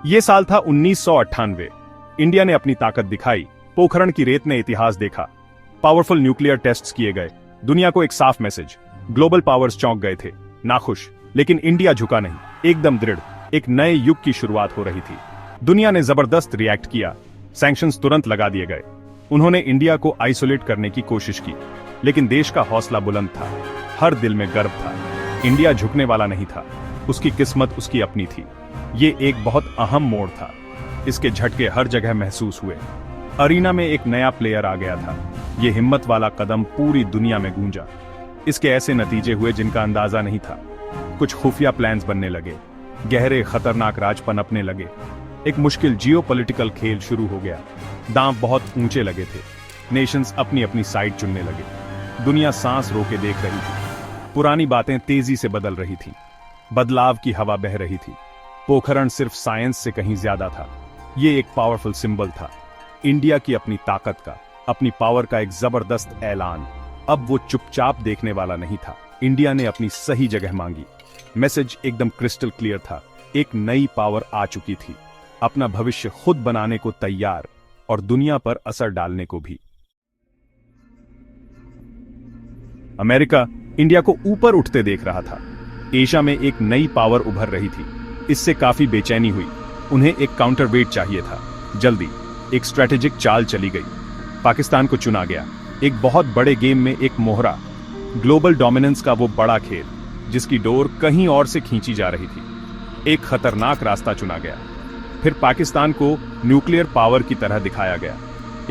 ये साल था 1998। इंडिया ने अपनी ताकत दिखाई, पोखरण की रेत ने इतिहास देखा, पावरफुल न्यूक्लियर टेस्ट्स किए गए, दुनिया को एक साफ मैसेज। ग्लोबल पावर्स चौंक गए थे, नाखुश, लेकिन इंडिया झुका नहीं, एकदम दृढ़। एक नए युग की शुरुआत हो रही थी। दुनिया ने जबरदस्त रिएक्ट किया, सैंक्शंस तुरंत लगा दिए गए। उन्होंने इंडिया को आइसोलेट करने की कोशिश की, लेकिन देश का हौसला बुलंद था, हर दिल में गर्व था। इंडिया झुकने वाला नहीं था, उसकी किस्मत उसकी अपनी थी। ये एक बहुत अहम मोड़ था, इसके झटके हर जगह महसूस हुए। अरीना में एक नया प्लेयर आ गया था, ये हिम्मत वाला कदम पूरी दुनिया में गूंजा। इसके ऐसे नतीजे हुए जिनका अंदाजा नहीं था। कुछ खुफिया प्लान्स बनने लगे, गहरे खतरनाक राज पनपने लगे, एक मुश्किल जियोपॉलिटिकल खेल शुरू हो गया। दांव बहुत ऊंचे लगे थे, नेशंस अपनी अपनी साइड चुनने लगे। दुनिया सांस रोके देख रही थी, पुरानी बातें तेजी से बदल रही थी, बदलाव की हवा बह रही थी। पोखरण सिर्फ साइंस से कहीं ज्यादा था, ये एक पावरफुल सिंबल था, इंडिया की अपनी ताकत का, अपनी पावर का एक जबरदस्त ऐलान। अब वो चुपचाप देखने वाला नहीं था, इंडिया ने अपनी सही जगह मांगी। मैसेज एकदम क्रिस्टल क्लियर था, एक नई पावर आ चुकी थी, अपना भविष्य खुद बनाने को तैयार और दुनिया पर असर डालने को भी। अमेरिका इंडिया को ऊपर उठते देख रहा था। एशिया में एक नई पावर उभर रही थी, इससे काफी बेचैनी हुई। उन्हें एक काउंटरवेट चाहिए था। जल्दी एक स्ट्रेटेजिक चाल चली गई, पाकिस्तान को चुना गया, एक बहुत बड़े गेम में एक मोहरा। ग्लोबल डोमिनेंस का वो बड़ा खेल जिसकी डोर कहीं और से खींची जा रही थी। एक खतरनाक रास्ता चुना गया। फिर पाकिस्तान को न्यूक्लियर पावर की तरह दिखाया गया,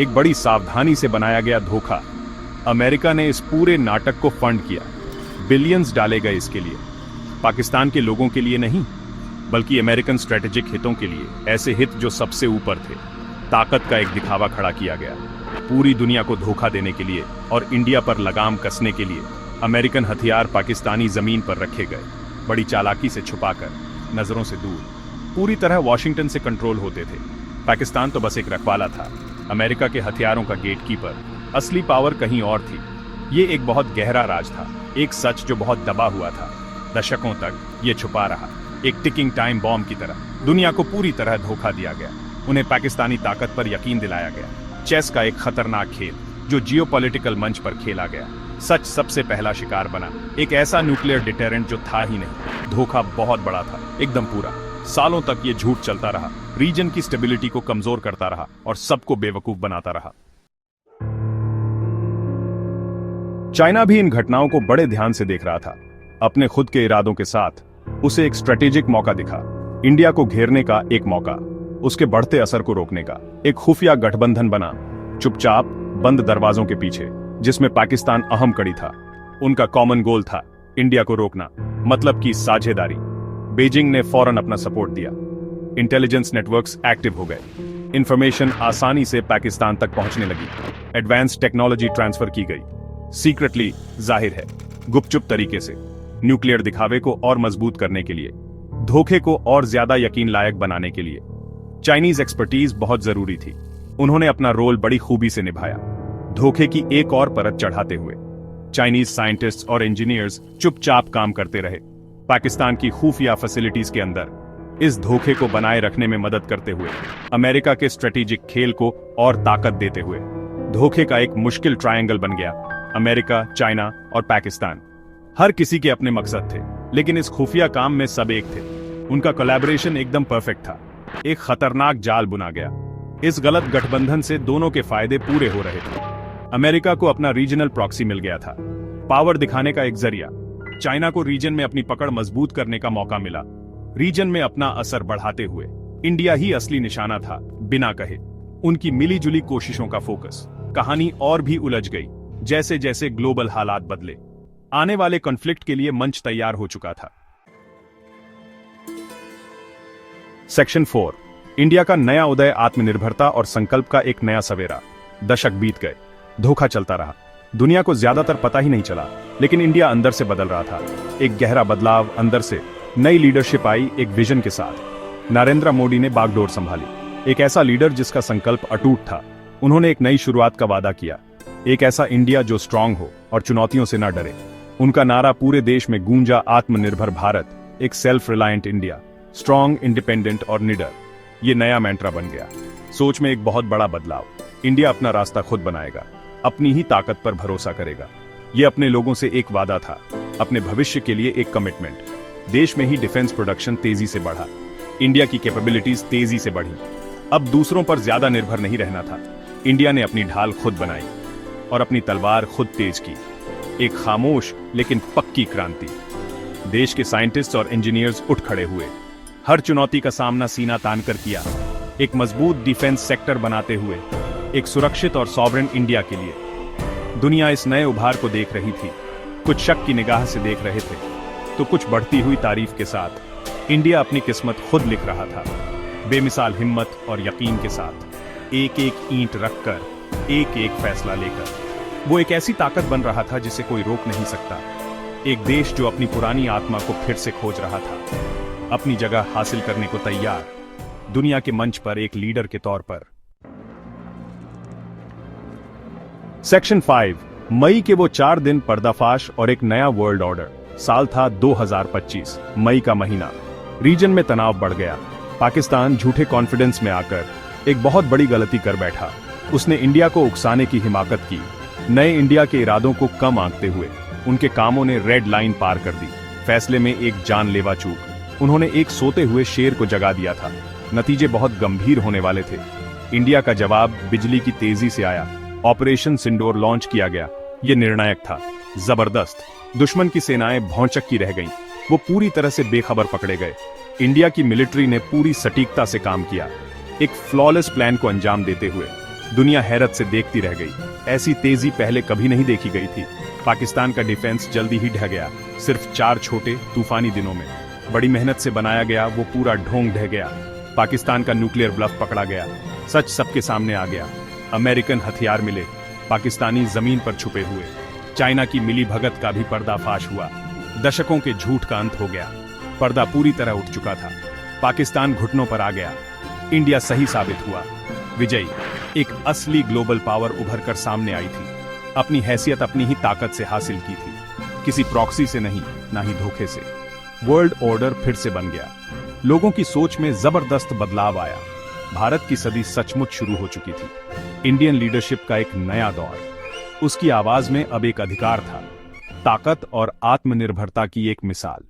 एक बड़ी सावधानी से बनाया गया धोखा। अमेरिका ने इस पूरे नाटक को फंड किया, बिलियंस डाले गए इसके लिए, पाकिस्तान के लोगों के लिए नहीं, बल्कि अमेरिकन स्ट्रेटेजिक हितों के लिए, ऐसे हित जो सबसे ऊपर थे। ताकत का एक दिखावा खड़ा किया गया, पूरी दुनिया को धोखा देने के लिए और इंडिया पर लगाम कसने के लिए। अमेरिकन हथियार पाकिस्तानी जमीन पर रखे गए, बड़ी चालाकी से छुपाकर, नजरों से दूर, पूरी तरह वॉशिंगटन से कंट्रोल होते थे। पाकिस्तान तो बस एक रखवाला था, अमेरिका के हथियारों का गेटकीपर। असली पावर कहीं और थी। ये एक बहुत गहरा राज था, एक सच जो बहुत दबा हुआ था, दशकों तक ये छुपा रहा, एक टिकिंग टाइम बॉम्ब की तरह। दुनिया को पूरी तरह धोखा दिया गया, उन्हें पाकिस्तानी ताकत पर यकीन दिलाया गया। चेस का एक खतरनाक खेल जो जियोपॉलिटिकल मंच पर खेला गया। सच सबसे पहला शिकार बना, एक ऐसा न्यूक्लियर डिटेरेंट जो था ही नहीं। धोखा बहुत बड़ा था, एकदम पूरा। सालों तक ये झूठ चलता रहा, रीजन की स्टेबिलिटी को कमजोर करता रहा और सबको बेवकूफ बनाता रहा। चाइना भी इन घटनाओं को बड़े ध्यान से देख रहा था। अपने खुद के इरादों के साथ उसे एक स्ट्रेटेजिक मौका दिखा, इंडिया को घेरने का एक मौका, उसके बढ़ते असर को रोकने का। एक खुफिया गठबंधन बना, चुपचाप, बंद दरवाजों के पीछे, जिसमें पाकिस्तान अहम कड़ी था। उनका कॉमन गोल था इंडिया को रोकना, मतलब की साझेदारी। बीजिंग ने फौरन अपना सपोर्ट दिया, इंटेलिजेंस नेटवर्क्स एक्टिव हो गए, इंफॉर्मेशन आसानी से पाकिस्तान तक पहुंचने लगी, एडवांस टेक्नोलॉजी ट्रांसफर की गई, सीक्रेटली, जाहिर है, गुपचुप तरीके से, न्यूक्लियर दिखावे को और मजबूत करने के लिए, धोखे को और ज्यादा यकीन लायक बनाने के लिए। चाइनीज एक्सपर्टीज बहुत जरूरी थी, उन्होंने अपना रोल बड़ी खूबी से निभाया, धोखे की एक और परत चढ़ाते हुए। चाइनीज साइंटिस्ट्स और इंजीनियर्स चुपचाप काम करते रहे, पाकिस्तान की खुफिया फैसिलिटीज के अंदर, इस धोखे को बनाए रखने में मदद करते हुए, अमेरिका के स्ट्रेटेजिक खेल को और ताकत देते हुए। धोखे का एक मुश्किल ट्रायंगल बन गया, अमेरिका, चाइना और पाकिस्तान। हर किसी के अपने मकसद थे, लेकिन इस खुफिया काम में सब एक थे। उनका कोलैबोरेशन एकदम परफेक्ट था। एक खतरनाक जाल बुना गया, इस गलत गठबंधन से दोनों के फायदे पूरे हो रहे थे। अमेरिका को अपना रीजनल प्रॉक्सी मिल गया था, पावर दिखाने का एक जरिया। चाइना को रीजन में अपनी पकड़ मजबूत करने का मौका मिला, रीजन में अपना असर बढ़ाते हुए। इंडिया ही असली निशाना था, बिना कहे। उनकी मिलीजुली कोशिशों का फोकस। कहानी और भी उलझ गई जैसे जैसे ग्लोबल हालात बदले। आने वाले कॉन्फ्लिक्ट के लिए मंच तैयार हो चुका था। सेक्शन 4, इंडिया का नया उदय, आत्मनिर्भरता और संकल्प का एक नया सवेरा। दशक बीत गए, धोखा चलता रहा, दुनिया को ज्यादातर पता ही नहीं चला, लेकिन इंडिया अंदर से बदल रहा था। एक गहरा बदलाव अंदर से। नई लीडरशिप आई एक विजन के साथ। नरेंद्र मोदी ने बागडोर संभाली, एक ऐसा लीडर जिसका संकल्प अटूट था। उन्होंने एक नई शुरुआत का वादा किया, एक ऐसा इंडिया जो स्ट्रांग हो और चुनौतियों से न डरे। उनका नारा पूरे देश में गूंजा, आत्मनिर्भर भारत, एक self reliant India, strong, independent और निडर। ये नया मैंट्रा बन गया। सोच में एक बहुत बड़ा बदलाव। इंडिया अपना रास्ता खुद बनाएगा, अपनी ही ताकत पर भरोसा करेगा। ये अपने लोगों से एक वादा था, अपने भविष्य के लिए एक कमिटमेंट। देश में ही डिफेंस प्रोडक्शन तेजी से बढ़ा, इंडिया की कैपेबिलिटीज तेजी से बढ़ी। अब दूसरों पर ज्यादा निर्भर नहीं रहना था। इंडिया ने अपनी ढाल खुद बनाई और अपनी तलवार खुद तेज की। एक खामोश लेकिन पक्की क्रांति। देश के साइंटिस्ट और इंजीनियर्स उठ खड़े हुए, हर चुनौती का सामना सीना तानकर किया, एक मजबूत डिफेंस सेक्टर बनाते हुए, एक सुरक्षित और सॉवरेन इंडिया के लिए। दुनिया इस नए उभार को देख रही थी, कुछ शक की निगाह से देख रहे थे, तो कुछ बढ़ती हुई तारीफ के साथ। इंडिया अपनी किस्मत खुद लिख रहा था, बेमिसाल हिम्मत और यकीन के साथ, एक एक ईंट रखकर, एक एक फैसला लेकर। वो एक ऐसी ताकत बन रहा था जिसे कोई रोक नहीं सकता। एक देश जो अपनी पुरानी आत्मा को फिर से खोज रहा था, अपनी जगह हासिल करने को तैयार, दुनिया के मंच पर एक लीडर के तौर पर। सेक्शन 5, मई के वो 4 दिन पर्दाफाश और एक नया वर्ल्ड ऑर्डर। साल था 2025, मई का महीना। रीजन में तनाव बढ़ गया। पाकिस्तान झूठे कॉन्फिडेंस में आकर एक बहुत बड़ी गलती कर बैठा। उसने इंडिया को उकसाने की हिमाकत की, नए इंडिया के इरादों को कम आंकते हुए। उनके कामों ने रेड लाइन पार कर दी। फैसले में एक जानलेवा चूक। उन्होंने एक सोते हुए शेर को जगा दिया था। नतीजे बहुत गंभीर होने वाले थे। इंडिया का जवाब बिजली की तेजी से आया। ऑपरेशन सिंदूर लॉन्च किया गया। ये निर्णायक था, जबरदस्त। दुश्मन की सेनाएं भौचक्की की रह गईं। वो पूरी तरह से बेखबर पकड़े गए। इंडिया की मिलिट्री ने पूरी सटीकता से काम किया, एक फ्लॉलेस प्लान को अंजाम देते हुए। दुनिया हैरत से देखती रह गई। ऐसी तेजी पहले कभी नहीं देखी गई थी। पाकिस्तान का डिफेंस जल्दी ही ढह गया। सिर्फ 4 छोटे तूफानी दिनों में बड़ी मेहनत से बनाया गया वो पूरा ढोंग ढह गया। पाकिस्तान का न्यूक्लियर ब्लफ पकड़ा गया। सच सबके सामने आ गया। अमेरिकन हथियार मिले, पाकिस्तानी जमीन पर छुपे हुए। चाइना की मिली भगत का भी पर्दाफाश हुआ। दशकों के झूठ का अंत हो गया। पर्दा पूरी तरह उठ चुका था। पाकिस्तान घुटनों पर आ गया। इंडिया सही साबित हुआ, विजयी। एक असली ग्लोबल पावर उभर कर सामने आई थी। अपनी हैसियत अपनी ही ताकत से हासिल की थी, किसी प्रॉक्सी से नहीं, ना ही धोखे से। वर्ल्ड ऑर्डर फिर से बन गया। लोगों की सोच में जबरदस्त बदलाव आया। भारत की सदी सचमुच शुरू हो चुकी थी। इंडियन लीडरशिप का एक नया दौर। उसकी आवाज में अब एक अधिकार था, ताकत और आत्मनिर्भरता की एक मिसाल।